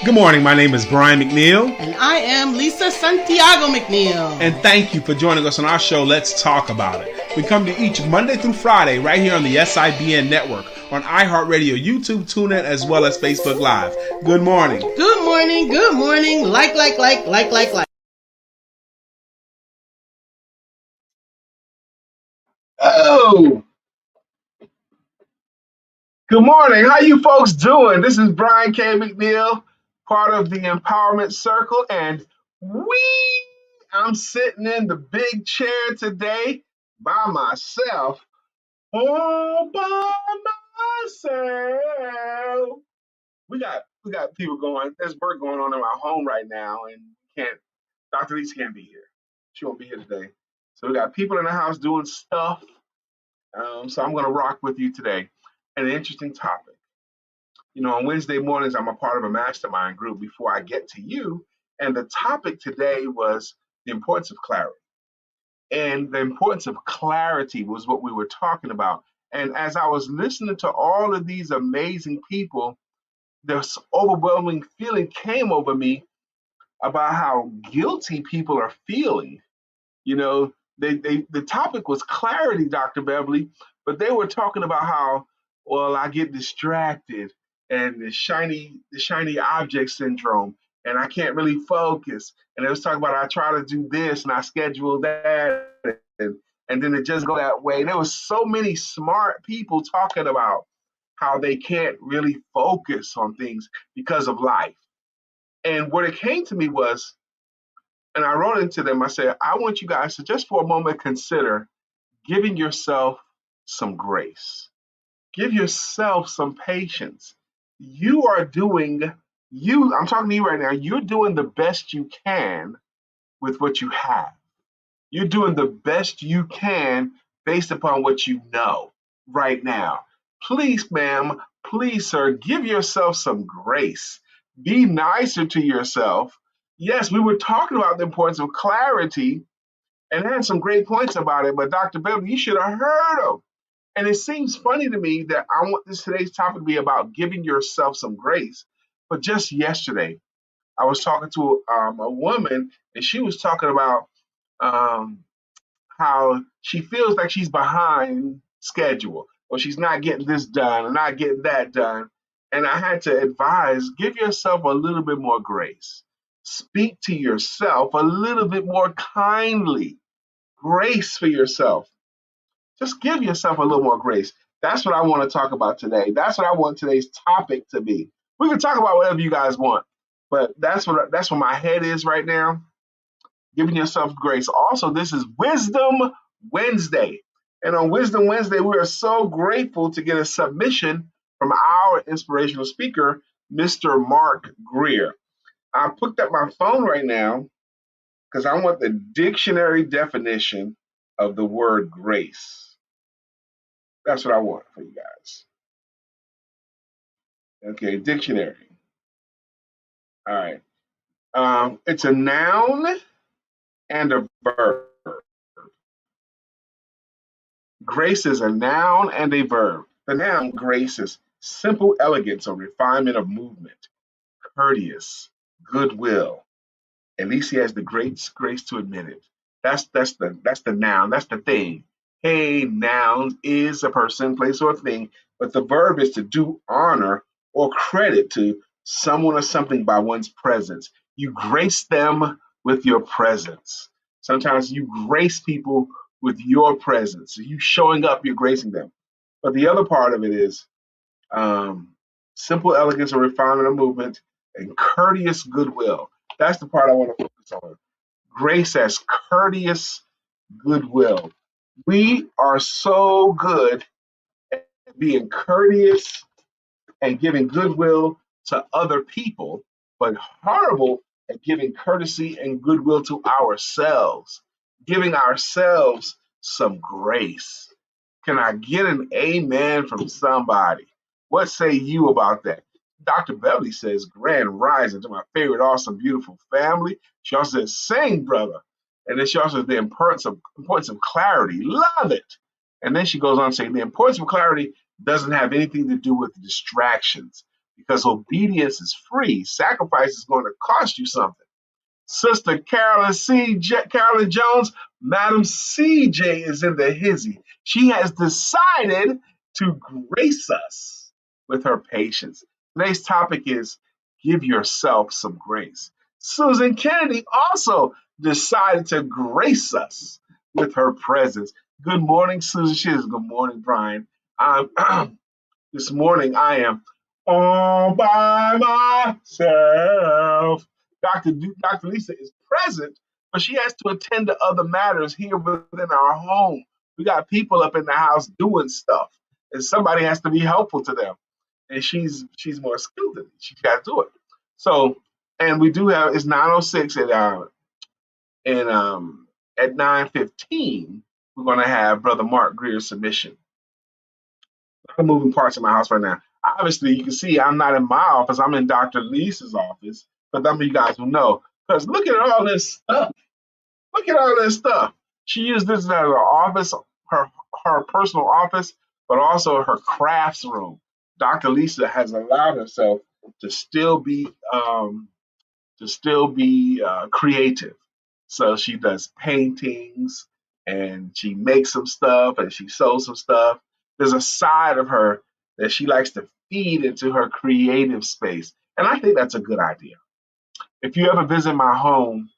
Good morning, my name is Brian McNeill. And I am Lisa Santiago McNeill. And thank you for joining us on our show, Let's Talk About It. We come to each Monday through Friday right here on the SIBN network, on iHeartRadio, YouTube, TuneIn, as well as Facebook Live. Good morning. Good morning, good morning. Like. Oh, good morning. How you folks doing? This is Brian K. McNeill, part of the Empowerment Circle, and I'm sitting in the big chair today by myself. All by myself. We got people going. There's work going on in my home right now, and Dr. Lisa can't be here. She won't be here today. So we got people in the house doing stuff. So I'm going to rock with you today. An interesting topic. You know, on Wednesday mornings, I'm a part of a mastermind group before I get to you. And the topic today was the importance of clarity. And the importance of clarity was what we were talking about. And as I was listening to all of these amazing people, this overwhelming feeling came over me about how guilty people are feeling. You know, the topic was clarity, Dr. Beverly, but they were talking about how, well, I get distracted and the shiny object syndrome, and I can't really focus. And they was talking about I try to do this and I schedule that, and then it just go that way. And there was so many smart people talking about how they can't really focus on things because of life. And what it came to me was, and I wrote into them, I said, I want you guys to just for a moment consider giving yourself some grace. Give yourself some patience. I'm talking to you right now, you're doing the best you can with what you have. You're doing the best you can based upon what you know right now. Please, ma'am, please, sir, give yourself some grace. Be nicer to yourself. Yes, we were talking about the importance of clarity and had some great points about it, but Dr. Beverly, you should have heard them. And it seems funny to me that I want today's topic to be about giving yourself some grace. But just yesterday, I was talking to a woman, and she was talking about um, how she feels like she's behind schedule, or she's not getting this done or not getting that done. And I had to advise, give yourself a little bit more grace. Speak to yourself a little bit more kindly. Grace for yourself. Just give yourself a little more grace. That's what I want to talk about today. That's what I want today's topic to be. We can talk about whatever you guys want, but that's what my head is right now. Giving yourself grace. Also, this is Wisdom Wednesday. And on Wisdom Wednesday, we are so grateful to get a submission from our inspirational speaker, Mr. Mark Greer. I picked up my phone right now because I want the dictionary definition of the word grace. That's what I want for you guys. Okay, dictionary. All right. It's a noun and a verb. Grace is a noun and a verb. The noun grace is simple elegance or refinement of movement, courteous, goodwill. At least he has the great grace to admit it. That's the noun. That's the thing. Hey, noun is a person, place, or thing, but the verb is to do honor or credit to someone or something by one's presence. You grace them with your presence. Sometimes you grace people with your presence. You showing up, you're gracing them. But the other part of it is simple elegance or refinement of movement and courteous goodwill. That's the part I want to focus on. Grace as courteous goodwill. We are so good at being courteous and giving goodwill to other people, but horrible at giving courtesy and goodwill to ourselves, giving ourselves some grace. Can I get an amen from somebody? What say you about that? Dr. Beverly says, grand rising to my favorite, awesome, beautiful family. She also says, sing, brother. And then she also says the importance of clarity. Love it. And then she goes on saying the importance of clarity doesn't have anything to do with distractions. because obedience is free. Sacrifice is going to cost you something. Sister Carolyn Jones, Madam CJ is in the hizzy. She has decided to grace us with her patience. Today's topic is give yourself some grace. Susan Kennedy also decided to grace us with her presence. Good morning, Susan. She says, good morning, Brian. This morning I am all by myself. Dr. Lisa is present, but she has to attend to other matters here within our home. We got people up in the house doing stuff, and somebody has to be helpful to them. And she's more skilled than me. She's got to do it. So, and we do have it's 9:06 at 9:15. We're going to have Brother Mark Greer's submission. I'm moving parts in my house right now. Obviously, you can see I'm not in my office. I'm in Dr. Lisa's office. But some of you guys will know. Because look at all this stuff. Look at all this stuff. She used this as her office, her personal office, but also her crafts room. Dr. Lisa has allowed herself to still be creative. So she does paintings and she makes some stuff and she sews some stuff. There's a side of her that she likes to feed into her creative space. And I think that's a good idea. If you ever visit my home,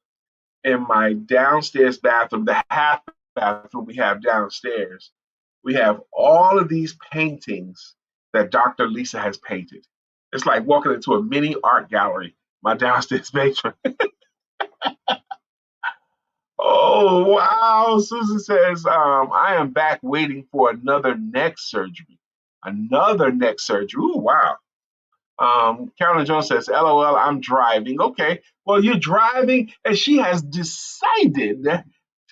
in my downstairs bathroom, the half bathroom we have downstairs, we have all of these paintings that Dr. Lisa has painted. It's like walking into a mini art gallery, my downstairs basement. Oh, wow. Susan says, I am back waiting for another neck surgery. Another neck surgery. Ooh, wow. Carolyn Jones says, LOL, I'm driving. Okay. Well, you're driving, and she has decided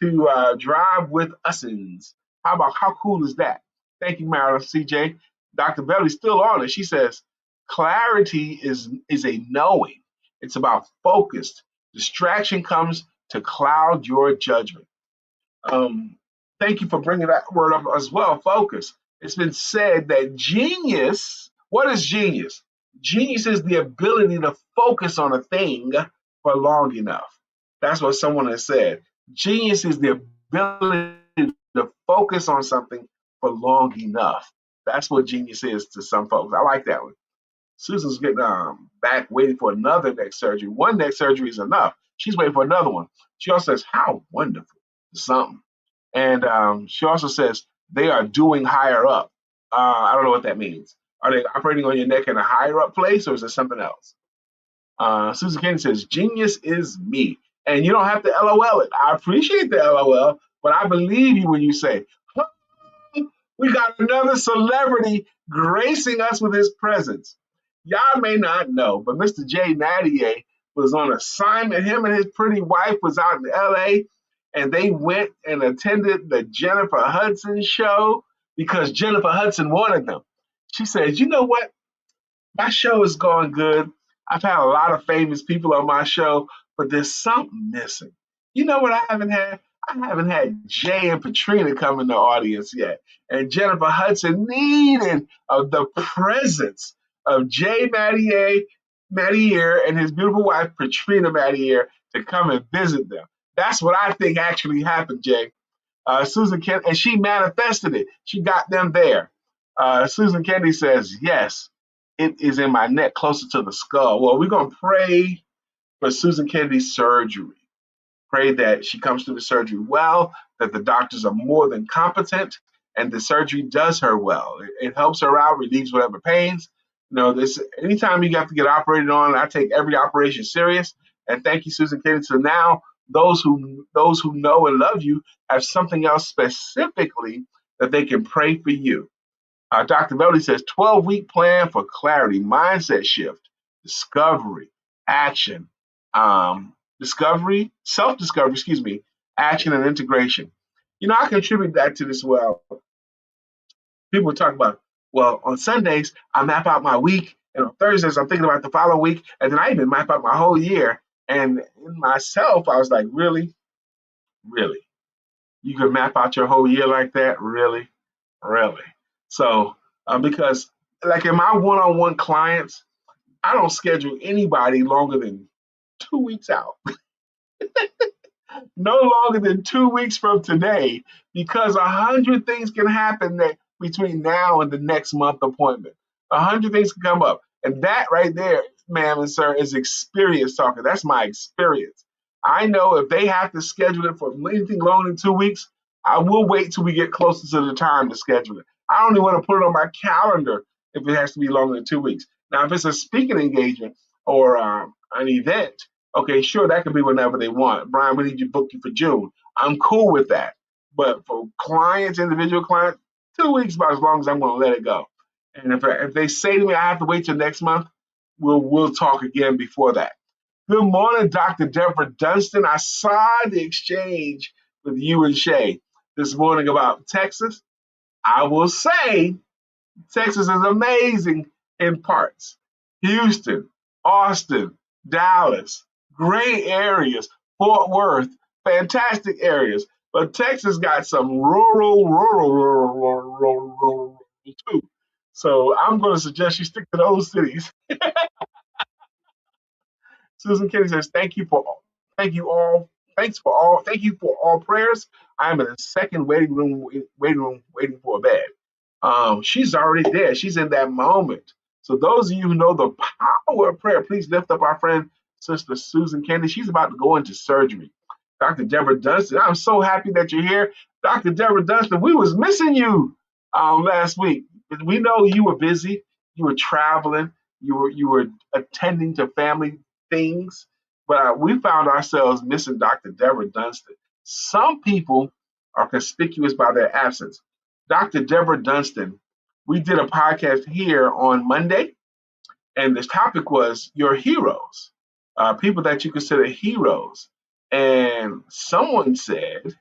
to drive with usins. How cool is that? Thank you, Marilyn CJ. Dr. Belly's still on it. She says, clarity is a knowing. It's about focused. Distraction comes to cloud your judgment. Thank you for bringing that word up as well, focus. It's been said that genius, what is genius? Genius is the ability to focus on a thing for long enough. That's what someone has said. Genius is the ability to focus on something for long enough. That's what genius is to some folks. I like that one. Susan's getting back waiting for another neck surgery. One neck surgery is enough. She's waiting for another one. She also says, how wonderful. Something. And she also says they are doing higher up. I don't know what that means. Are they operating on your neck in a higher up place, or is it something else? Susan Kennedy says, genius is me. And you don't have to LOL it. I appreciate the LOL, but I believe you when you say, we got another celebrity gracing us with his presence. Y'all may not know, but Mr. Jay Mattier was on assignment. Him and his pretty wife was out in LA, and they went and attended the Jennifer Hudson show because Jennifer Hudson wanted them. She said, you know what? My show is going good. I've had a lot of famous people on my show, but there's something missing. You know what I haven't had? I haven't had Jay and Patrina come in the audience yet. And Jennifer Hudson needed the presence of Jay Mattier and his beautiful wife, Patrina Mattier, to come and visit them. That's what I think actually happened, Jay. Susan Kennedy, and she manifested it. She got them there. Susan Kennedy says, yes, it is in my neck closer to the skull. Well, we're going to pray for Susan Kennedy's surgery. Pray that she comes through the surgery well, that the doctors are more than competent, and the surgery does her well. It helps her out, relieves whatever pains. You know, this anytime you have to get operated on, I take every operation serious. And thank you, Susan Kennedy. So now those who know and love you have something else specifically that they can pray for you. Dr. Belly says 12-week plan for clarity, mindset shift, discovery, action, self-discovery, action and integration. You know, I contribute that to this well. People talk about, well, on Sundays, I map out my week, and on Thursdays, I'm thinking about the following week, and then I even map out my whole year. And in myself, I was like, really? Really? You can map out your whole year like that? Really? Really? So, because like in my one-on-one clients, I don't schedule anybody longer than 2 weeks out. No longer than 2 weeks from today, because 100 things can happen between now and the next month appointment. 100 things can come up. And that right there, ma'am and sir, is experience talking. That's my experience. I know if they have to schedule it for anything longer than 2 weeks, I will wait till we get closer to the time to schedule it. I don't even want to put it on my calendar if it has to be longer than 2 weeks. Now, if it's a speaking engagement or an event, okay, sure, that could be whenever they want. Brian, we need you booked you for June. I'm cool with that. But for clients, individual clients, 2 weeks about as long as I'm going to let it go. And if they say to me I have to wait till next month, we'll talk again before that. Good morning, Dr. Deborah Dunstan. I saw the exchange with you and Shay this morning about Texas. I will say Texas is amazing in parts. Houston, Austin, Dallas, great areas. Fort Worth, fantastic areas. But Texas got some rural too. So I'm going to suggest you stick to those cities. Susan Kenny says, thank you all. Thank you for all prayers. I'm in the second waiting for a bed. She's already there. She's in that moment. So those of you who know the power of prayer, please lift up our friend, Sister Susan Kennedy. She's about to go into surgery. Dr. Deborah Dunstan, I'm so happy that you're here. Dr. Deborah Dunstan, we was missing you last week. We know you were busy. You were traveling. You were attending to family things. But we found ourselves missing Dr. Deborah Dunstan. Some people are conspicuous by their absence. Dr. Deborah Dunstan, we did a podcast here on Monday, and this topic was your heroes, people that you consider heroes. And someone said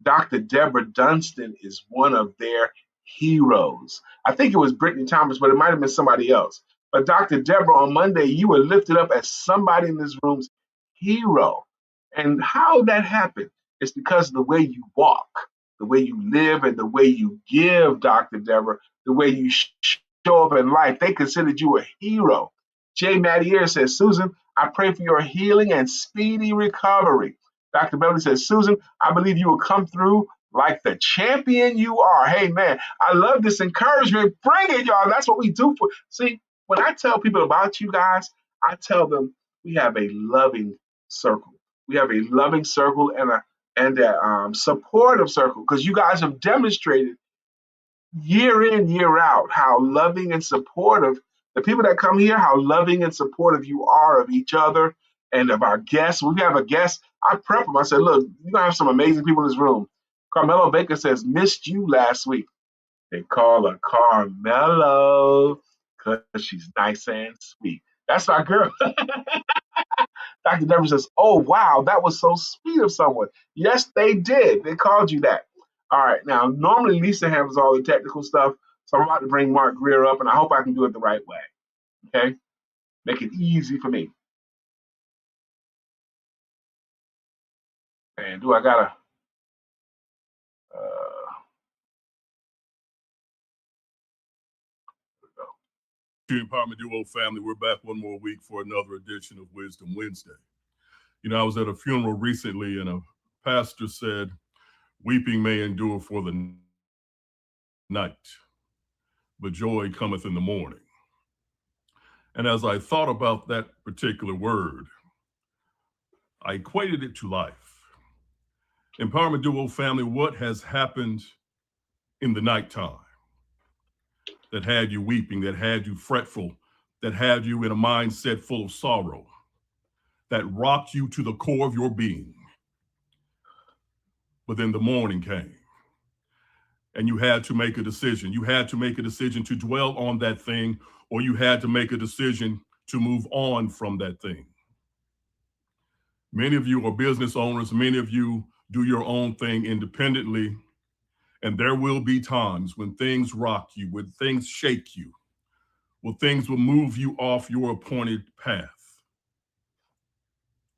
Dr. Deborah Dunstan is one of their heroes. I think it was Brittany Thomas, but it might have been somebody else. But Dr. Deborah, on Monday, you were lifted up as somebody in this room's hero. And how that happened is because of the way you walk, the way you live, and the way you give, Dr. Deborah, the way you show up in life. They considered you a hero. Jay Mattier says, Susan, I pray for your healing and speedy recovery. Dr. Beverly says, Susan, I believe you will come through like the champion you are. Hey, man, I love this encouragement. Bring it, y'all. That's what we do for. See, when I tell people about you guys, I tell them we have a loving circle. We have a loving circle and a supportive circle, because you guys have demonstrated year in, year out how loving and supportive the people that come here, how loving and supportive you are of each other and of our guests. We have a guest. I prep them. I said, look, you're going to have some amazing people in this room. Carmelo Baker says, missed you last week. They call her Carmelo because she's nice and sweet. That's our girl. Dr. Deborah says, oh, wow, that was so sweet of someone. Yes, they did. They called you that. All right. Now, normally Lisa handles all the technical stuff, so I'm about to bring Mark Greer up, and I hope I can do it the right way. Okay? Make it easy for me. And do I got to... Empowerment Duo family, we're back one more week for another edition of Wisdom Wednesday. You know, I was at a funeral recently, and a pastor said, weeping may endure for the night, but joy cometh in the morning. And as I thought about that particular word, I equated it to life. Empowerment Duo family, what has happened in the nighttime that had you weeping, that had you fretful, that had you in a mindset full of sorrow, that rocked you to the core of your being? But then the morning came and you had to make a decision. You had to make a decision to dwell on that thing, or you had to make a decision to move on from that thing. Many of you are business owners. Many of you do your own thing independently. And there will be times when things rock you, when things shake you, when things will move you off your appointed path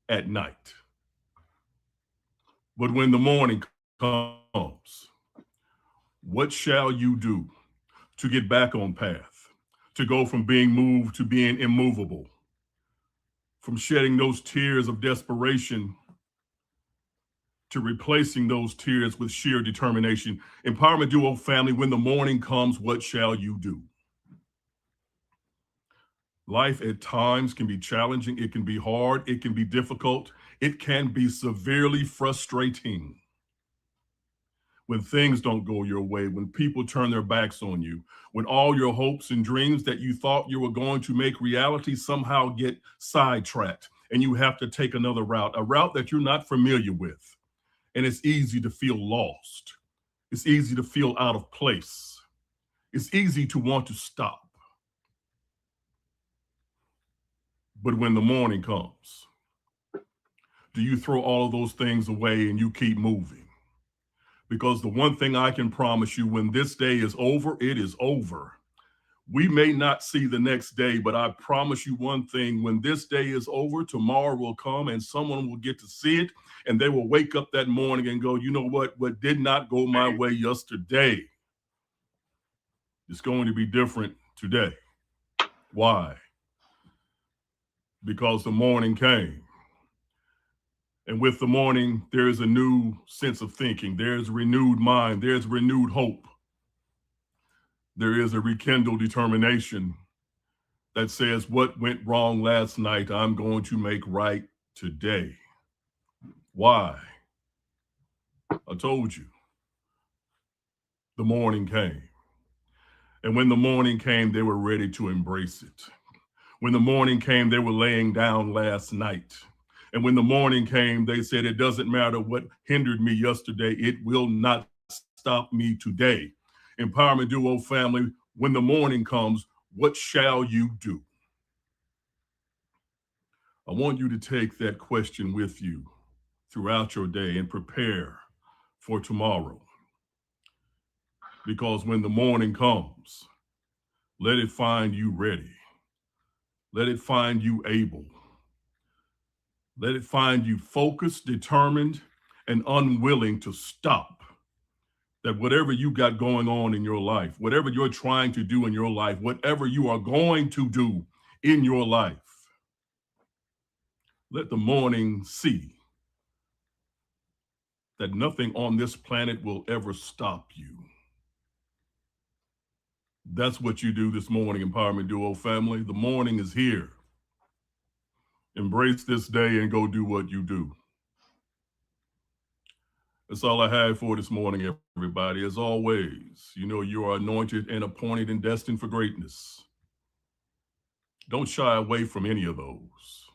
at night. But when the morning comes, what shall you do to get back on path, to go from being moved to being immovable, from shedding those tears of desperation to replacing those tears with sheer determination. Empowerment Duo family, when the morning comes, what shall you do? Life at times can be challenging. It can be hard. It can be difficult. It can be severely frustrating. When things don't go your way, when people turn their backs on you, when all your hopes and dreams that you thought you were going to make reality somehow get sidetracked and you have to take another route, a route that you're not familiar with. And it's easy to feel lost. It's easy to feel out of place. It's easy to want to stop. But when the morning comes, do you throw all of those things away and you keep moving? Because the one thing I can promise you, when this day is over, it is over. We may not see the next day, but I promise you one thing, when this day is over, tomorrow will come and someone will get to see it and they will wake up that morning and go, you know what did not go my way yesterday, it's going to be different today. Why? Because the morning came. And with the morning, there is a new sense of thinking. There's a renewed mind. There's renewed hope. There is a rekindled determination that says what went wrong last night, I'm going to make right today. Why? I told you. The morning came. And when the morning came, they were ready to embrace it. When the morning came, they were laying down last night. And when the morning came, they said, it doesn't matter what hindered me yesterday, it will not stop me today. Empowerment Duo family, when the morning comes, what shall you do? I want you to take that question with you throughout your day and prepare for tomorrow. Because when the morning comes, let it find you ready. Let it find you able. Let it find you focused, determined, and unwilling to stop. That whatever you got going on in your life, whatever you're trying to do in your life, whatever you are going to do in your life, let the morning see that nothing on this planet will ever stop you. That's what you do this morning, Empowerment Duo family. The morning is here. Embrace this day and go do what you do. That's all I have for this morning, everybody. As always, you know you are anointed and appointed and destined for greatness. Don't shy away from any of those.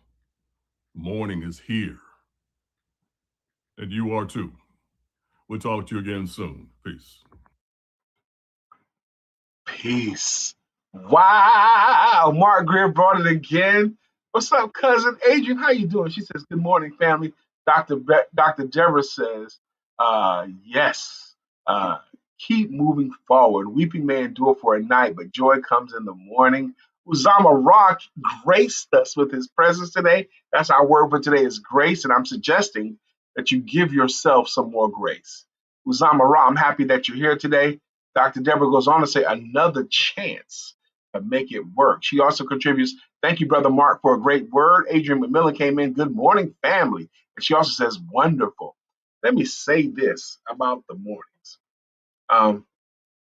Morning is here. And you are too. We'll talk to you again soon. Peace. Peace. Wow, Mark Greer brought it again. What's up, cousin Adrian? How you doing? She says, good morning, family. Dr. Deborah says, yes, keep moving forward. Weeping may endure for a night, but joy comes in the morning. Uzama Rock graced us with his presence today. That's our word for today is grace, and I'm suggesting that you give yourself some more grace. Uzama Rock, I'm happy that you're here today. Dr. Deborah goes on to say, another chance to make it work. She also contributes, thank you, Brother Mark, for a great word. Adrian McMillan came in, good morning, family. And she also says, wonderful. Let me say this about the mornings.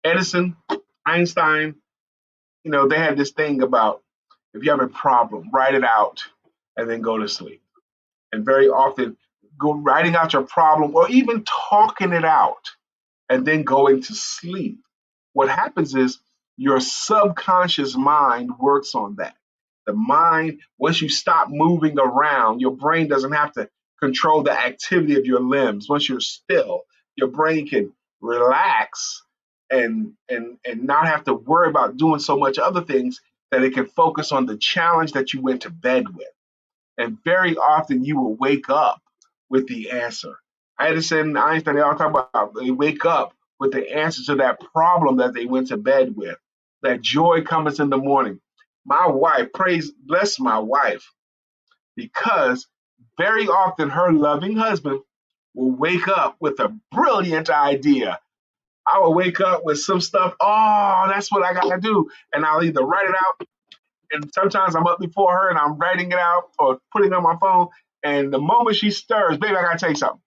Edison, Einstein, you know, they had this thing about if you have a problem, write it out and then go to sleep. And very often, go writing out your problem or even talking it out and then going to sleep. What happens is your subconscious mind works on that. The mind, once you stop moving around, your brain doesn't have to control the activity of your limbs. Once you're still, your brain can relax and not have to worry about doing so much other things that it can focus on the challenge that you went to bed with. And very often you will wake up with the answer. Edison and Einstein, they all talk about they wake up with the answer to that problem that they went to bed with. That joy comes in the morning. My wife, bless my wife, because very often her loving husband will wake up with a brilliant idea. I will wake up with some stuff, oh, that's what I got to do. And I'll either write it out And sometimes I'm up before her and I'm writing it out or putting it on my phone. And the moment she stirs, baby, I gotta tell you something.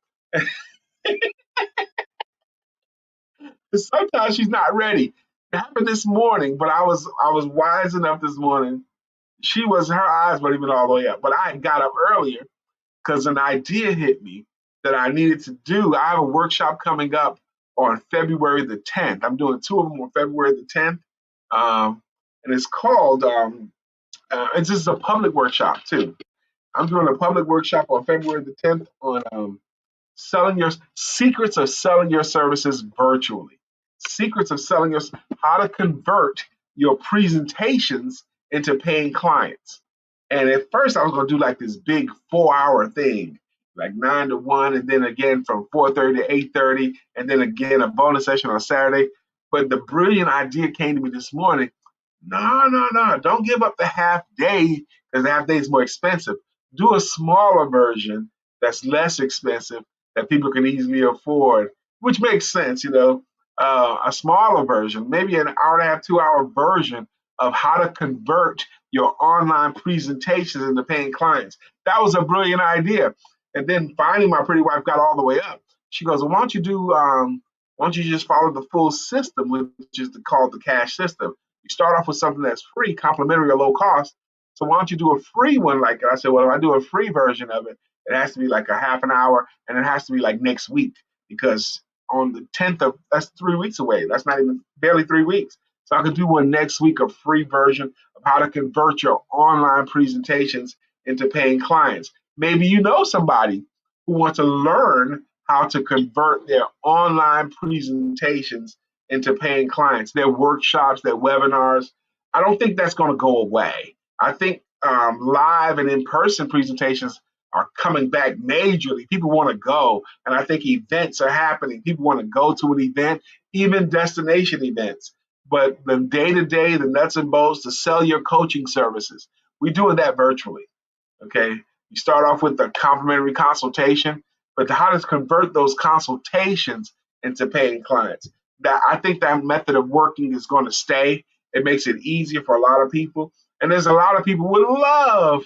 Sometimes she's not ready. It happened this morning, but I was wise enough this morning. Her eyes weren't even all the way up, but I got up earlier because an idea hit me that I needed to do. I have a workshop coming up on February the 10th. I'm doing two of them on February the 10th. And it's called, it's just a public workshop too. I'm doing a public workshop on February the 10th on selling your secrets of selling your services virtually. Secrets of selling your how to convert your presentations into paying clients. And at first I was gonna do like this big 4 hour thing, like 9 to 1, and then again from 4:30 to 8:30, and then again a bonus session on Saturday. But the brilliant idea came to me this morning. No, don't give up the half day because the half day is more expensive. Do a smaller version that's less expensive that people can easily afford, which makes sense, a smaller version, maybe an hour and a half, 2 hour version of how to convert your online presentations into paying clients. That was a brilliant idea. And then finally, my pretty wife got all the way up. She goes, well, why don't you just follow the full system, which is called the cash system? You start off with something that's free, complimentary, or low cost. So why don't you do a free one like it? I said, well, if I do a free version of it, it has to be like a half an hour, and it has to be like next week because on the 10th that's 3 weeks away. That's not even barely 3 weeks. So I could do one next week, a free version of how to convert your online presentations into paying clients. Maybe you know somebody who wants to learn how to convert their online presentations into paying clients, their workshops, their webinars. I don't think that's going to go away. I think live and in-person presentations are coming back majorly. People want to go, and I think events are happening. People want to go to an event, even destination events. But the day-to-day, the nuts and bolts, to sell your coaching services, we're doing that virtually, okay? You start off with a complimentary consultation, but how to convert those consultations into paying clients. That I think that method of working is going to stay. It makes it easier for a lot of people. And there's a lot of people who would love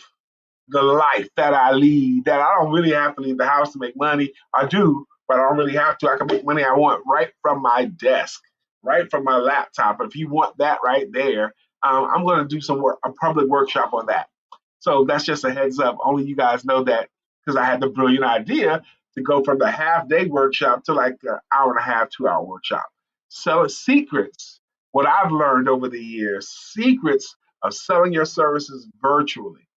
the life that I lead, that I don't really have to leave the house to make money. I do, but I don't really have to. I can make money I want right from my desk, right from my laptop. If you want that right there, I'm going to do a public workshop on that. So that's just a heads up. Only you guys know that because I had the brilliant idea to go from the half day workshop to like an hour and a half, 2 hour workshop. So secrets, what I've learned over the years, secrets of selling your services virtually,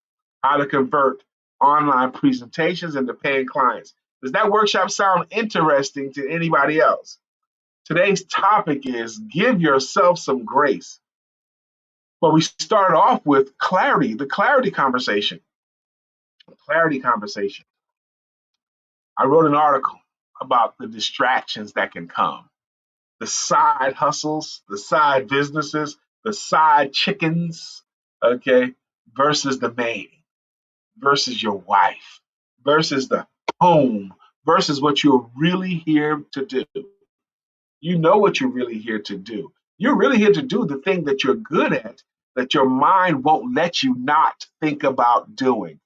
how to convert online presentations into paying clients. Does that workshop sound interesting to anybody else? Today's topic is give yourself some grace. But we started off with clarity, the clarity conversation. Clarity conversation. I wrote an article about the distractions that can come, the side hustles, the side businesses, the side chickens, okay, versus the main, versus your wife, versus the home, versus what you're really here to do. You know what you're really here to do. You're really here to do the thing that you're good at, that your mind won't let you not think about doing.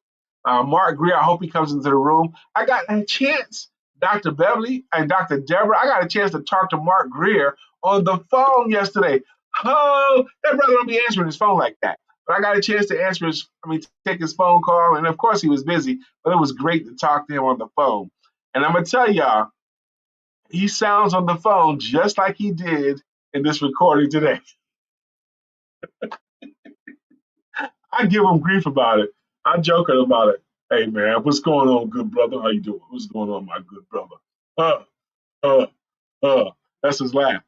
Mark Greer, I hope he comes into the room. I got a chance, Dr. Beverly and Dr. Deborah, I got a chance to talk to Mark Greer on the phone yesterday. Oh, that brother don't be answering his phone like that. But I got a chance to take his phone call. And of course he was busy, but it was great to talk to him on the phone. And I'm going to tell y'all, he sounds on the phone just like he did in this recording today. I give him grief about it. I'm joking about it. Hey man, what's going on, good brother? How you doing? What's going on, my good brother? Uh, uh, That's his laugh.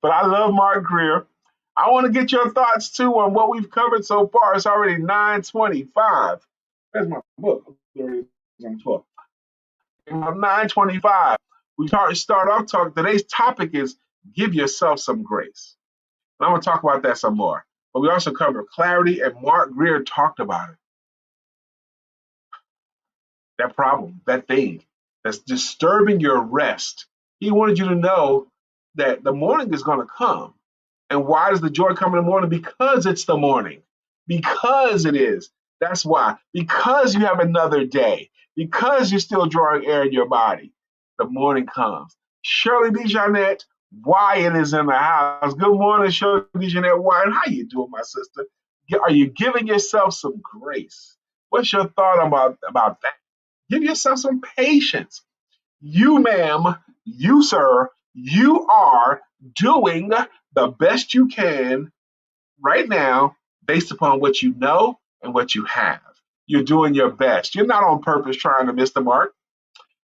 But I love Mark Greer. I want to get your thoughts too on what we've covered so far. It's already 9:25. That's my book. I'm 12. 9:25. We start off talking. Today's topic is give yourself some grace. And I'm going to talk about that some more. But we also covered clarity, and Mark Greer talked about it. That problem, that thing that's disturbing your rest. He wanted you to know that the morning is going to come. And why does the joy come in the morning? Because it's the morning. Because it is. That's why. Because you have another day. Because you're still drawing air in your body. The morning comes. Shirley DeJohnette Wyatt is in the house. Good morning, Shirley DeJohnette Wyatt. How you doing, my sister? Are you giving yourself some grace? What's your thought about that? Give yourself some patience. You, ma'am, you, sir, you are doing the best you can right now based upon what you know and what you have. You're doing your best. You're not on purpose trying to miss the mark.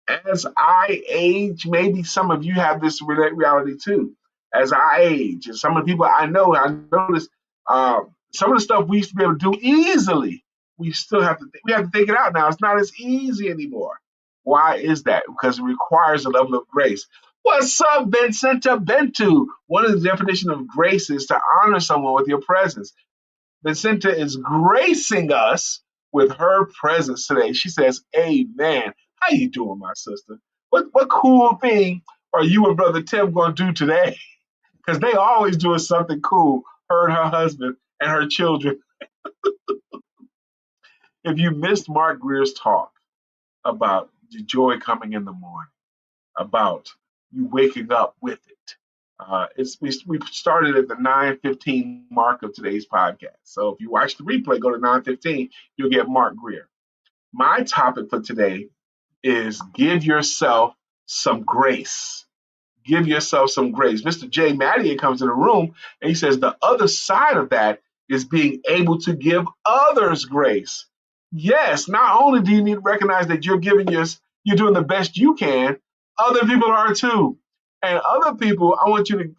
As I age, maybe some of you have this reality too. As I age, and some of the people I notice some of the stuff we used to be able to do easily, we have to think it out now. It's not as easy anymore. Why is that? Because it requires a level of grace. What's up, Vincent Bentu? One of the definitions of grace is to honor someone with your presence. Vincenta is gracing us with her presence today. She says, Amen. How you doing, my sister? What cool thing are you and Brother Tim going to do today? Because they always doing something cool, her and her husband and her children. If you missed Mark Greer's talk about the joy coming in the morning, about you waking up with it, we started at the 9:15 mark of today's podcast. So if you watch the replay, go to 9:15, you'll get Mark Greer. My topic for today is give yourself some grace. Give yourself some grace. Mr. J. Mattier comes in the room and he says the other side of that is being able to give others grace. Yes, not only do you need to recognize that you're doing the best you can, other people are too. And other people,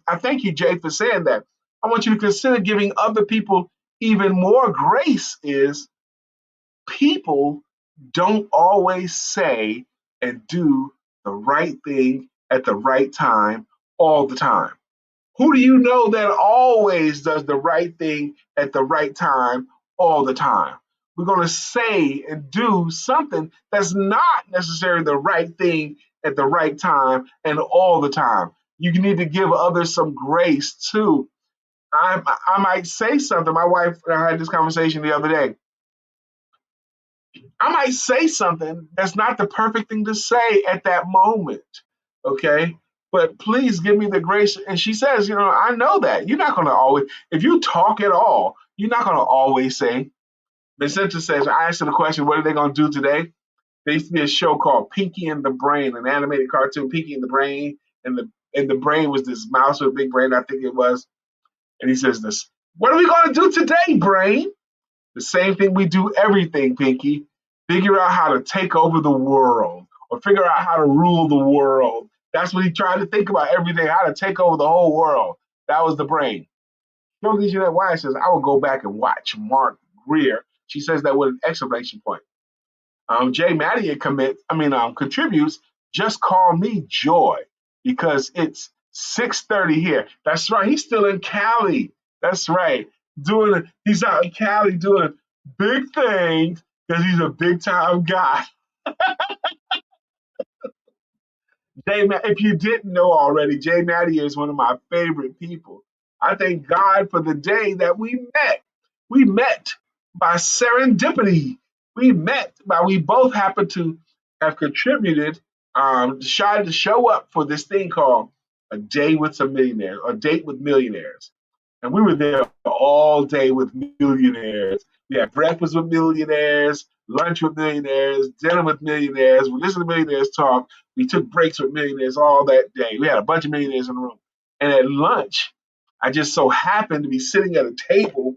I thank you, Jay, for saying that. I want you to consider giving other people even more grace is people don't always say and do the right thing at the right time all the time. Who do you know that always does the right thing at the right time all the time? We're going to say and do something that's not necessarily the right thing at the right time and all the time. You need to give others some grace too. I might say something. My wife and I had this conversation the other day. I might say something that's not the perfect thing to say at that moment. Okay. But please give me the grace. And she says, I know that. You're not going to always, if you talk at all, you're not going to always say. Vincenta says, I asked her the question, what are they going to do today? There used to be a show called Pinky and the Brain, an animated cartoon, Pinky and the Brain. And the brain was this mouse with a big brain, I think it was. And he says this, what are we going to do today, brain? The same thing we do everything, Pinky. Figure out how to take over the world or figure out how to rule the world. That's what he tried to think about everything, how to take over the whole world. That was the brain. Shirley Jeanette Wyatt says, I will go back and watch Mark Greer. She says that with an exclamation point. Jay Mattier contributes, just call me Joy because it's 6:30 here. That's right. He's still in Cali. That's right. He's out in Cali doing big things because he's a big time guy. If you didn't know already, Jay Mattier is one of my favorite people. I thank God for the day that we met. We met by serendipity. We both happened to have contributed, tried to show up for this thing called a day with some millionaires, or date with millionaires. And we were there all day with millionaires. We had breakfast with millionaires, lunch with millionaires, dinner with millionaires. We listened to millionaires talk. We took breaks with millionaires all that day. We had a bunch of millionaires in the room. And at lunch, I just so happened to be sitting at a table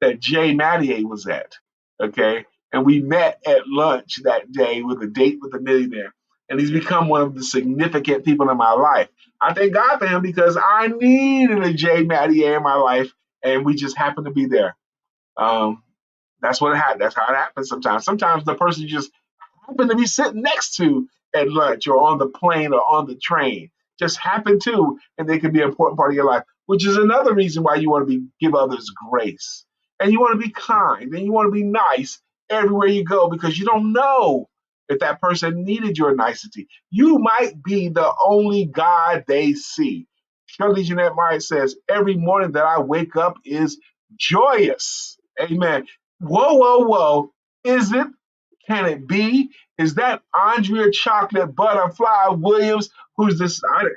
that Jay Mattier was at. Okay. And we met at lunch that day with a date with a millionaire. And he's become one of the significant people in my life. I thank God for him because I needed a Jay Mattier in my life, and we just happened to be there. That's what it happened. That's how it happens sometimes. Sometimes the person you just happen to be sitting next to at lunch or on the plane or on the train just happen to, and they can be an important part of your life, which is another reason why you want to give others grace. And you want to be kind, and you want to be nice everywhere you go because you don't know if that person needed your nicety. You might be the only God they see. Shirley Jeanette Myers says, every morning that I wake up is joyous. Amen. Whoa, whoa, whoa. Is it? Can it be? Is that Andrea Chocolate Butterfly Williams who's decided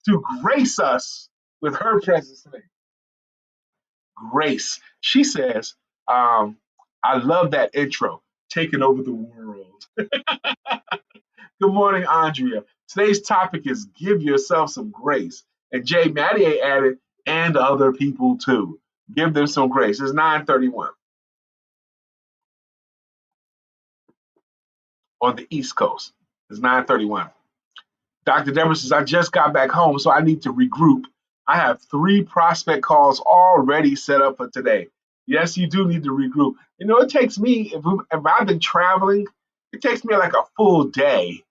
to grace us with her presence today? Grace. She says, I love that intro, taking over the world. Good morning, Andrea. Today's topic is give yourself some grace. And Jay Mattier added, and other people too. Give them some grace. It's 9:31 on the East Coast. It's 9:31. Dr. Deborah says, I just got back home, so I need to regroup. I have 3 prospect calls already set up for today. Yes, you do need to regroup. You know, it takes me, if I've been traveling, it takes me like a full day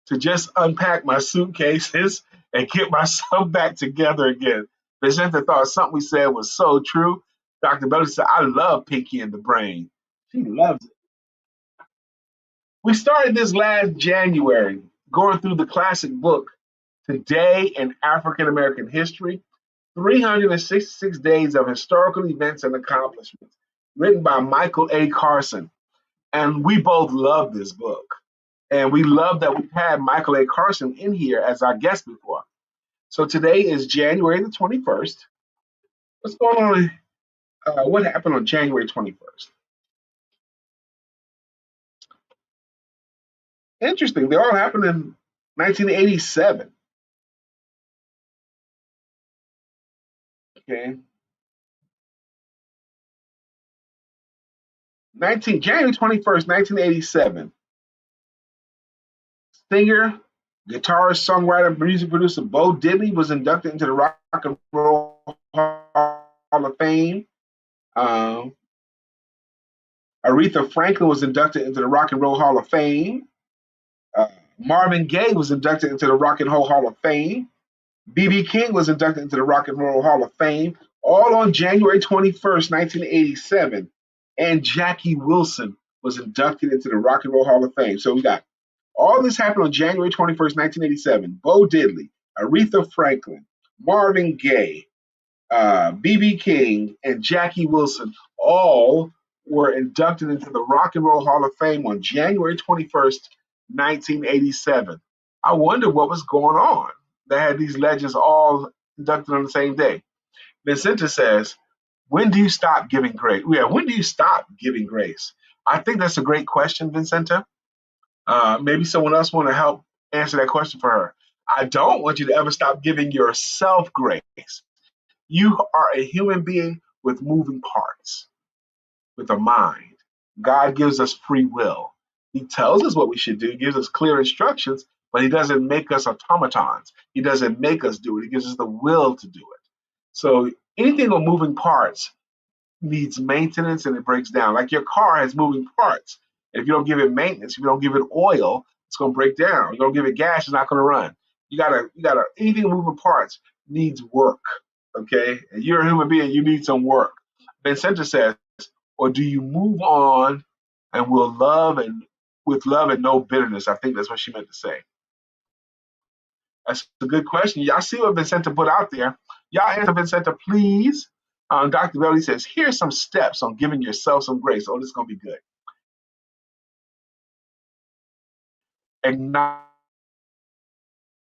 to just unpack my suitcases and get myself back together again. Vicente thought something we said was so true. Dr. Belly said, I love Pinky and the Brain. She loves it. We started this last January going through the classic book, Today in African American History, 366 Days of Historical Events and Accomplishments, written by Michael A. Carson. And we both love this book. And we love that we've had Michael A. Carson in here as our guest before. So today is January the 21st. What's going on? What happened on January 21st? Interesting. They all happened in 1987. Okay. January 21st, 1987. Singer, guitarist, songwriter, music producer Bo Diddley was inducted into the Rock and Roll Hall of Fame. Aretha Franklin was inducted into the Rock and Roll Hall of Fame. Marvin Gaye was inducted into the Rock and Roll Hall of Fame. B.B. King was inducted into the Rock and Roll Hall of Fame, all on January 21st, 1987. And Jackie Wilson was inducted into the Rock and Roll Hall of Fame. So we got all this happened on January 21st, 1987. Bo Diddley, Aretha Franklin, Marvin Gaye, B.B. King, and Jackie Wilson all were inducted into the Rock and Roll Hall of Fame on January 21st, 1987. I wonder what was going on. They had these legends all inducted on the same day. Vincenta says, when do you stop giving grace? Yeah, when do you stop giving grace? I think that's a great question, Vincenta. Maybe someone else want to help answer that question for her. I don't want you to ever stop giving yourself grace. You are a human being with moving parts, with a mind. God gives us free will. He tells us what we should do, gives us clear instructions, but he doesn't make us automatons. He doesn't make us do it. He gives us the will to do it. So anything with moving parts needs maintenance and it breaks down. Like your car has moving parts. If you don't give it maintenance, if you don't give it oil, it's going to break down. You don't give it gas, it's not going to run. You gotta, anything with moving parts needs work. Okay? And you're a human being, you need some work. Vincenta says, or do you move on and will love and with love and no bitterness? I think that's what she meant to say. That's a good question. Y'all see what Vincenta put out there. Y'all answer Vincenta, please. Dr. Belly says, here's some steps on giving yourself some grace. Oh, this is going to be good.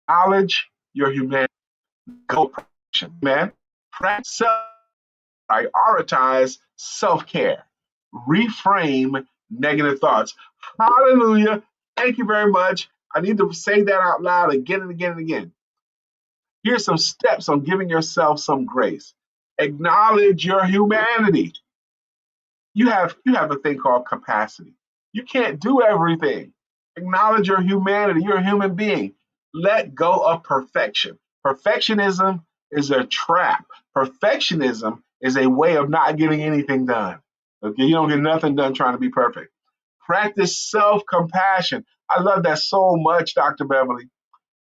Acknowledge your humanity. Go, man. Practice, prioritize self-care. Reframe negative thoughts. Hallelujah. Thank you very much. I need to say that out loud again and again and again. Here's some steps on giving yourself some grace. Acknowledge your humanity. You have a thing called capacity. You can't do everything. Acknowledge your humanity. You're a human being. Let go of perfection. Perfectionism is a trap. Perfectionism is a way of not getting anything done. Okay, you don't get nothing done trying to be perfect. Practice self-compassion. I love that so much, Dr. Beverly.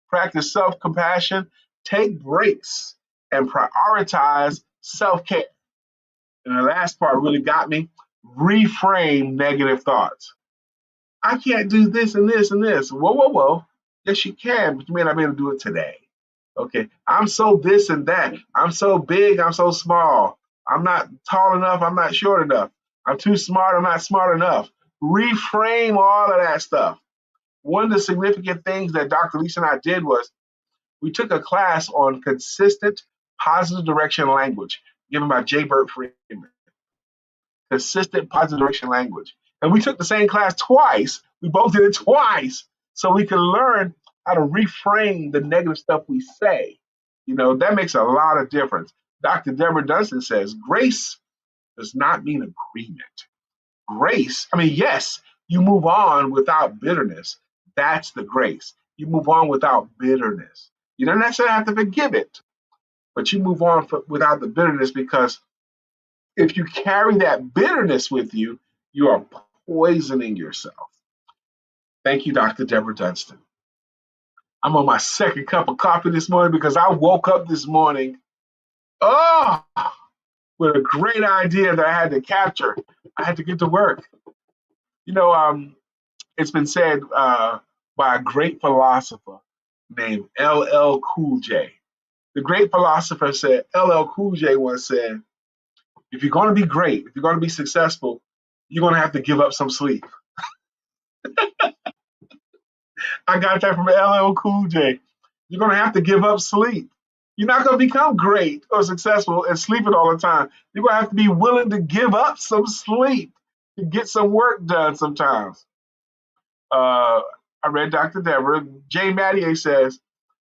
Practice self-compassion. Take breaks and prioritize self-care. And the last part really got me. Reframe negative thoughts. I can't do this and this and this. Whoa, whoa, whoa. Yes, you can, but you may not be able to do it today. Okay, I'm so this and that. I'm so big. I'm so small. I'm not tall enough. I'm not short enough. I'm too smart. I'm not smart enough. Reframe all of that stuff. One of the significant things that Dr. Lisa and I did was we took a class on consistent positive direction language given by J. Burt Freeman. Consistent positive direction language. And we took the same class twice. We both did it twice so we can learn how to reframe the negative stuff we say. You know, that makes a lot of difference. Dr. Deborah Dunstan says grace does not mean agreement. Grace, I mean, yes, you move on without bitterness. That's the grace. You move on without bitterness. You don't necessarily have to forgive it, but you move on without the bitterness, because if you carry that bitterness with you, you are poisoning yourself. Thank you, Dr. Deborah Dunstan. I'm on my second cup of coffee this morning because I woke up this morning, oh, with a great idea that I had to capture. I had to get to work. You know, it's been said by a great philosopher named LL Cool J. The great philosopher said, LL Cool J once said, if you're going to be great, if you're going to be successful, you're going to have to give up some sleep. I got that from LL Cool J. You're going to have to give up sleep. You're not going to become great or successful and sleeping all the time. You're going to have to be willing to give up some sleep to get some work done sometimes. I read Dr. Deborah. Jay Mattier says,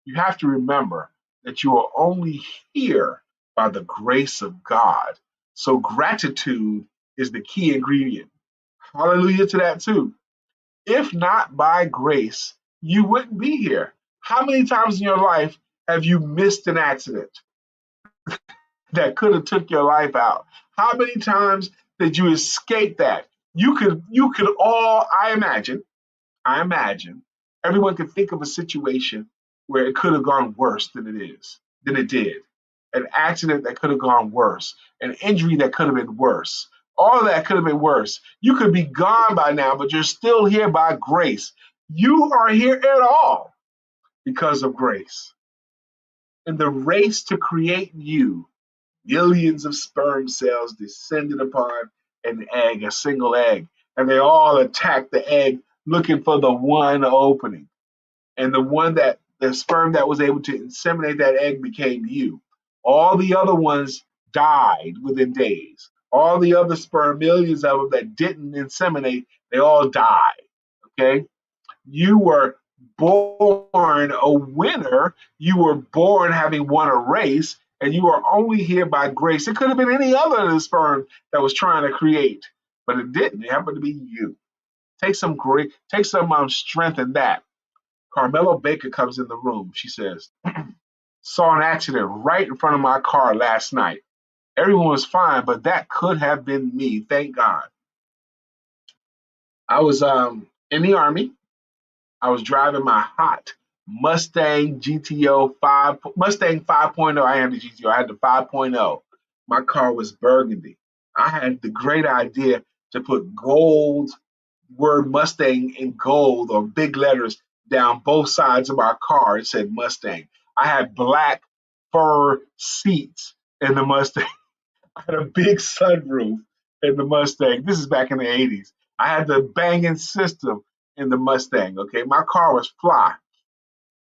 you have to remember that you are only here by the grace of God. So gratitude is the key ingredient. Hallelujah to that too. If not by grace, you wouldn't be here. How many times in your life have you missed an accident that could have took your life out? How many times did you escape that? You could all, I imagine everyone could think of a situation where it could have gone worse than it did. An accident that could have gone worse, an injury that could have been worse. All of that could have been worse. You could be gone by now, but you're still here by grace. You are here at all because of grace. In the race to create you, millions of sperm cells descended upon an egg, a single egg, and they all attacked the egg looking for the one opening. And the sperm that was able to inseminate that egg became you. All the other ones died within days. All the other sperm, millions of them that didn't inseminate, they all died. Okay? You were born a winner. You were born having won a race, and you are only here by grace. It could have been any other of the sperm that was trying to create, but it didn't. It happened to be you. Take some strength in that. Carmelo Baker comes in the room. She says, saw an accident right in front of my car last night. Everyone was fine, but that could have been me. Thank God. I was in the Army. I was driving my hot Mustang GTO 5, Mustang 5.0. I had the GTO. I had the 5.0. My car was burgundy. I had the great idea to put gold, word Mustang in gold or big letters down both sides of our car. It said Mustang. I had black fur seats in the Mustang. I had a big sunroof in the Mustang. This is back in the 80s. I had the banging system in the Mustang. Okay, my car was fly.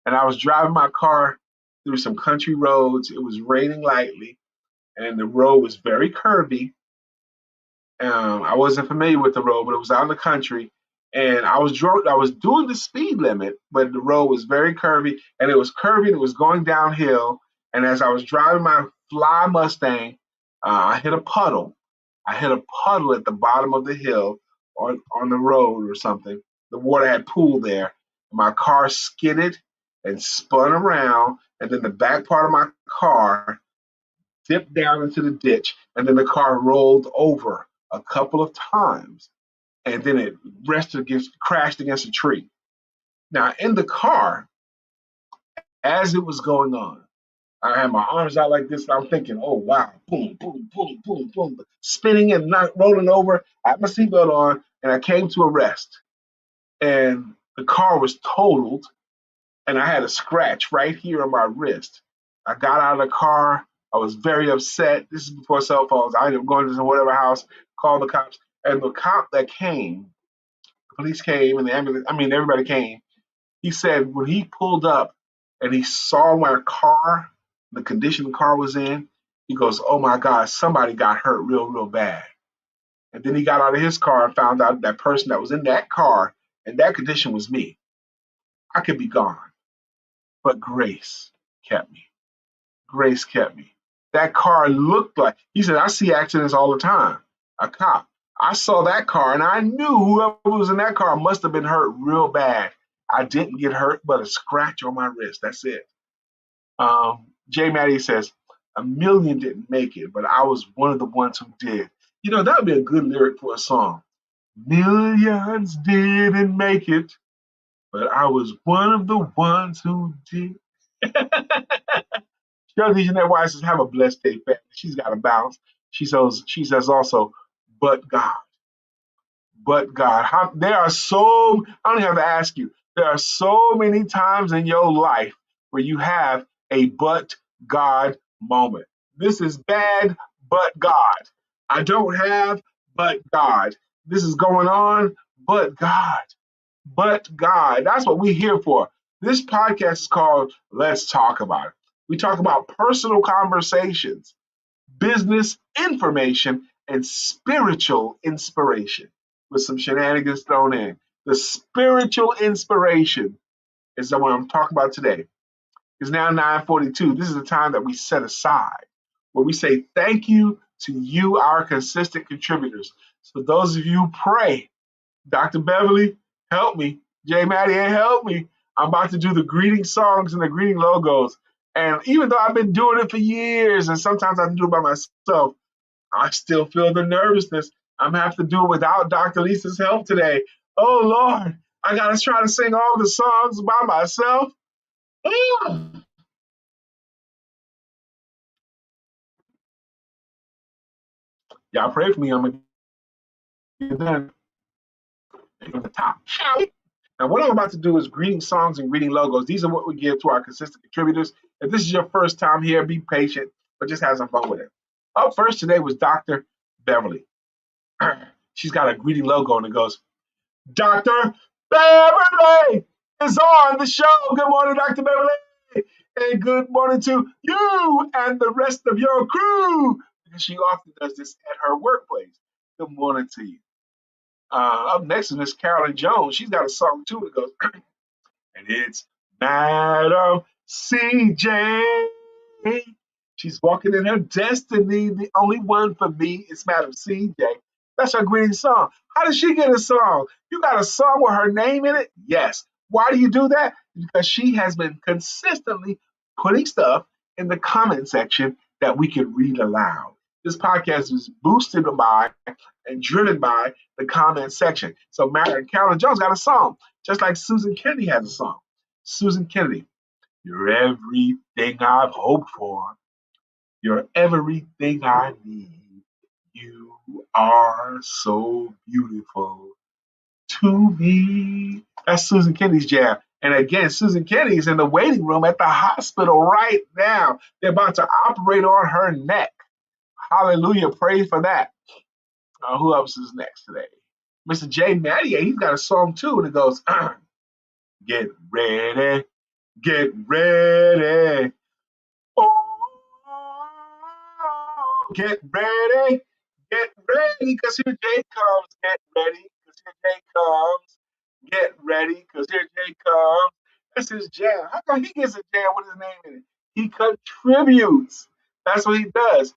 And I was driving my car through some country roads. It was raining lightly, and the road was very curvy. I wasn't familiar with the road, but it was out in the country, and I was doing the speed limit, but the road was very curvy, and it was curvy, and it was going downhill. And as I was driving my fly Mustang, I hit a puddle. I hit a puddle at the bottom of the hill on the road or something. The water had pooled there. My car skidded and spun around, and then the back part of my car dipped down into the ditch, and then the car rolled over a couple of times, and then it crashed against a tree. Now, in the car, as it was going on, I had my arms out like this, and I'm thinking, oh, wow, boom, boom, boom, boom, boom, spinning and not rolling over. I had my seatbelt on, and I came to a rest. And the car was totaled, and I had a scratch right here on my wrist. I got out of the car. I was very upset. This is before cell phones. I ended up going to whatever house, called the cops, and the cop that came, the police came, and the ambulance. I mean, everybody came. He said when he pulled up and he saw my car, the condition the car was in, he goes, "Oh my God, somebody got hurt real, real bad." And then he got out of his car and found out that person that was in that car in that condition was me. I could be gone, but grace kept me. Grace kept me. That car looked like, he said, I see accidents all the time. A cop. I saw that car and I knew whoever was in that car must have been hurt real bad. I didn't get hurt, but a scratch on my wrist. That's it. Jay Maddie says, a million didn't make it, but I was one of the ones who did. You know, that would be a good lyric for a song. Millions didn't make it, but I was one of the ones who did. Shirley Jeanette White says, have a blessed day, family. She's got a bounce. She says also, but God. But God. There are so, I don't even have to ask you, there are so many times in your life where you have a but God moment. This is bad, but God. I don't have, but God. This is going on, but God. But God. That's what we're here for. This podcast is called Let's Talk About It. We talk about personal conversations, business information, and spiritual inspiration with some shenanigans thrown in. The spiritual inspiration is the one I'm talking about today. It's now 9:42. This is the time that we set aside where we say thank you to you, our consistent contributors. So those of you who pray, Dr. Beverly, help me. J. Maddie, help me. I'm about to do the greeting songs and the greeting logos. And even though I've been doing it for years and sometimes I can do it by myself, I still feel the nervousness. I'm gonna have to do it without Dr. Lisa's help today. Oh Lord, I gotta try to sing all the songs by myself. Y'all pray for me. I'm gonna get done from the top. Now, what I'm about to do is greeting songs and greeting logos. These are what we give to our consistent contributors. If this is your first time here, be patient, but just have some fun with it. Up first today was Dr. Beverly. She's got a greeting logo and it goes, Dr. Beverly is on the show. Good morning, Dr. Beverly. And good morning to you and the rest of your crew. Because she often does this at her workplace. Good morning to you. Up next is Miss Carolyn Jones. She's got a song too that goes, and it's Madam CJ. She's walking in her destiny. The only one for me is Madam CJ. That's her greeting song. How did she get a song? You got a song with her name in it? Yes. Why do you do that? Because she has been consistently putting stuff in the comment section that we can read aloud. This podcast is boosted by and driven by the comment section. So Carolyn Jones got a song, just like Susan Kennedy has a song. Susan Kennedy, you're everything I've hoped for. You're everything I need. You are so beautiful to me. That's Susan Kennedy's jam. And again, Susan Kennedy is in the waiting room at the hospital right now. They're about to operate on her neck. Hallelujah. Praise for that. Who else is next today? Mr. J. Maddie, he's got a song too, and it goes, get ready, get ready. Oh, get ready, because here Jay comes. Get ready, because here Jay comes. Get ready, because here Jay comes. That's his jam. How come he gets a jam with his name in it? He contributes. That's what he does.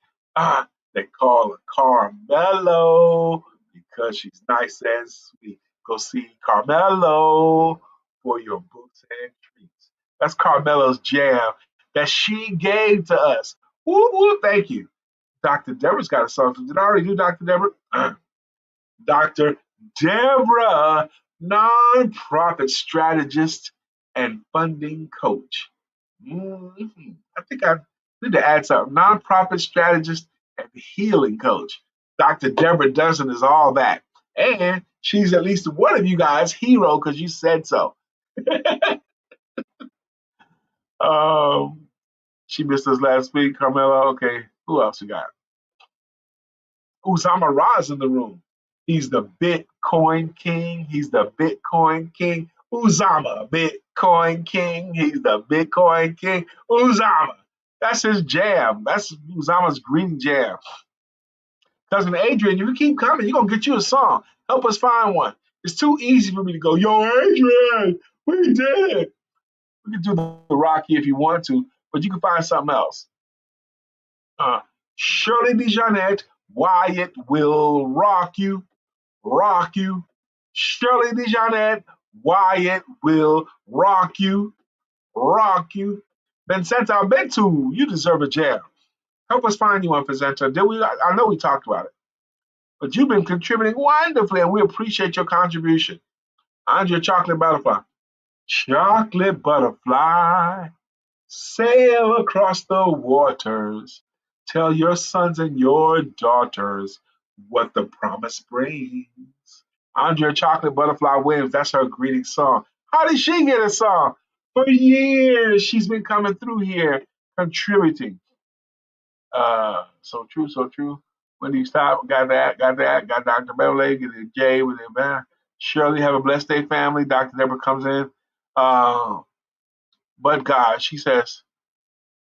They call her Carmelo because she's nice and sweet. Go see Carmelo for your books and treats. That's Carmelo's jam that she gave to us. Woo, woo, thank you. Dr. Deborah's got a song. Did I already do Dr. Deborah? Dr. Deborah, nonprofit strategist and funding coach. I think I need to add something. Nonprofit strategist and healing coach. Dr. Deborah Dustin is all that. And she's at least one of you guys' hero because you said so. She missed us last week. Carmela, okay. Who else we got? Usama Ra's in the room. He's the Bitcoin king. He's the Bitcoin king. Uzama, Bitcoin king. He's the Bitcoin king. Uzama. That's his jam. That's Uzama's green jam. Cousin Adrian, if you keep coming, you're going to get you a song. Help us find one. It's too easy for me to go, yo, Adrian, we did it. We can do the Rocky if you want to, but you can find something else. Shirley DeJohnette, Wyatt will rock you, rock you. Shirley DeJohnette, Wyatt will rock you, rock you. Vincenta Bentu, you deserve a jam. Help us find you one, Vincenta. I know we talked about it, but you've been contributing wonderfully, and we appreciate your contribution. Andrea Chocolate Butterfly. Chocolate butterfly, sail across the waters. Tell your sons and your daughters what the promise brings. Andrea Chocolate Butterfly Williams, that's her greeting song. How did she get a song? For years, she's been coming through here, contributing. So true, so true. When do you stop? Got that. Got Dr. Beverly, get it Jay with it, man. Shirley, have a blessed day, family. Dr. Deborah comes in. But God, she says,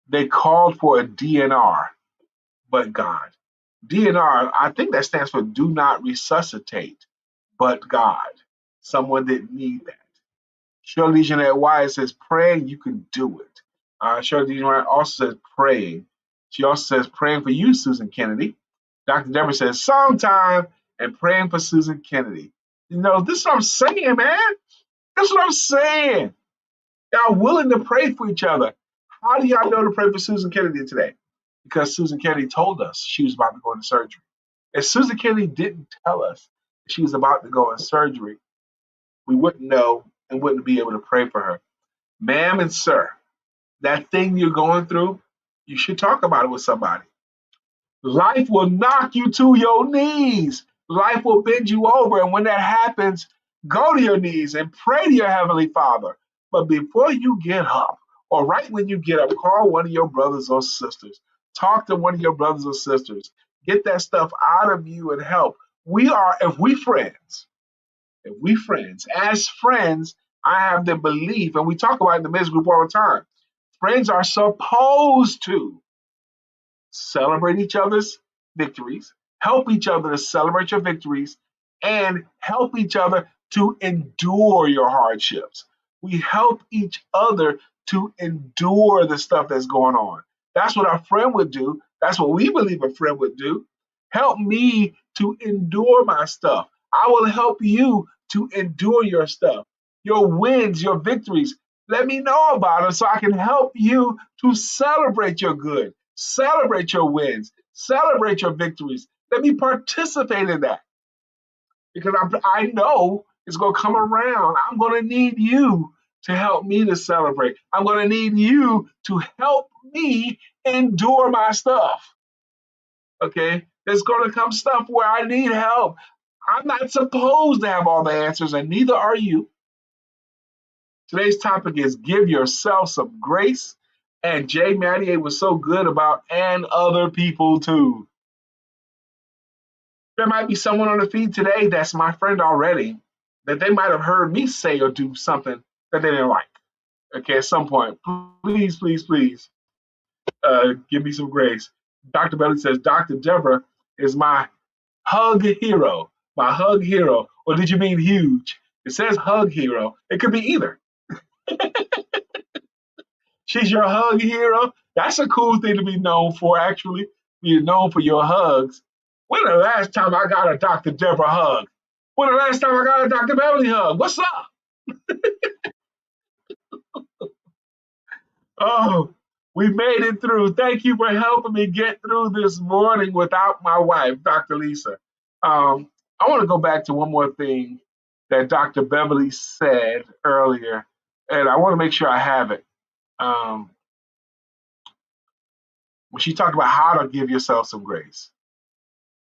they called for a DNR, but God. DNR, I think that stands for do not resuscitate, but God. Someone didn't need that. Shirley Jeanette Wyatt says, praying, you can do it. Shirley Jeanette also says, praying. She also says, praying for you, Susan Kennedy. Dr. Deborah says, sometime, and praying for Susan Kennedy. You know, this is what I'm saying, man. That's what I'm saying. Y'all willing to pray for each other. How do y'all know to pray for Susan Kennedy today? Because Susan Kennedy told us she was about to go into surgery. If Susan Kennedy didn't tell us she was about to go in surgery, we wouldn't know and wouldn't be able to pray for her. Ma'am and sir, that thing you're going through, you should talk about it with somebody. Life will knock you to your knees. Life will bend you over. And when that happens, go to your knees and pray to your Heavenly Father. But before you get up, or right when you get up, call one of your brothers or sisters. Talk to one of your brothers or sisters. Get that stuff out of you and help. If we friends, as friends, I have the belief, and we talk about it in the men's group all the time, friends are supposed to celebrate each other's victories, help each other to celebrate your victories, and help each other to endure your hardships. We help each other to endure the stuff that's going on. That's what our friend would do. That's what we believe a friend would do. Help me to endure my stuff. I will help you to endure your stuff, your wins, your victories. Let me know about it so I can help you to celebrate your good, celebrate your wins, celebrate your victories. Let me participate in that because I know it's going to come around. I'm going to need you to help me to celebrate. I'm going to need you to help me endure my stuff. Okay? There's going to come stuff where I need help. I'm not supposed to have all the answers, and neither are you. Today's topic is give yourself some grace. And Jay Mattier was so good about and other people too. There might be someone on the feed today that's my friend already that they might have heard me say or do something that they didn't like. Okay, at some point, please, please, please give me some grace. Dr. Belly says, Dr. Deborah is my hug hero. My hug hero. Or did you mean huge? It says hug hero. It could be either. She's your hug hero. That's a cool thing to be known for, actually. Be known for your hugs. When the last time I got a Dr. Deborah hug? When the last time I got a Dr. Beverly hug? What's up? Oh, we made it through. Thank you for helping me get through this morning without my wife, DrLisa. I want to go back to one more thing that Dr. Beverly said earlier, and I want to make sure I have it. When she talked about how to give yourself some grace,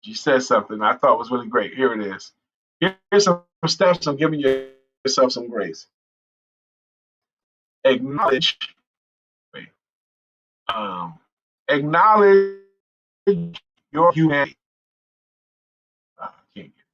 she said something I thought was really great. Here it is. Here's some steps on giving yourself some grace. Acknowledge Acknowledge your humanity. I can't get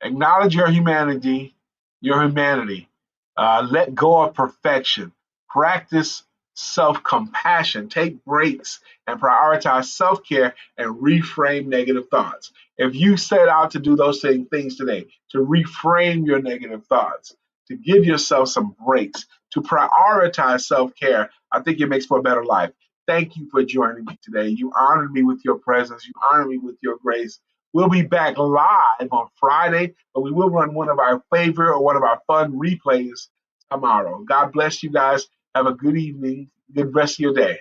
acknowledge your humanity, let go of perfection. Practice self-compassion. Take breaks and prioritize self-care and reframe negative thoughts. If you set out to do those same things today, to reframe your negative thoughts, to give yourself some breaks, to prioritize self-care, I think it makes for a better life. Thank you for joining me today. You honored me with your presence. You honored me with your grace. We'll be back live on Friday, but we will run one of our favorite or one of our fun replays tomorrow. God bless you guys. Have a good evening. Good rest of your day.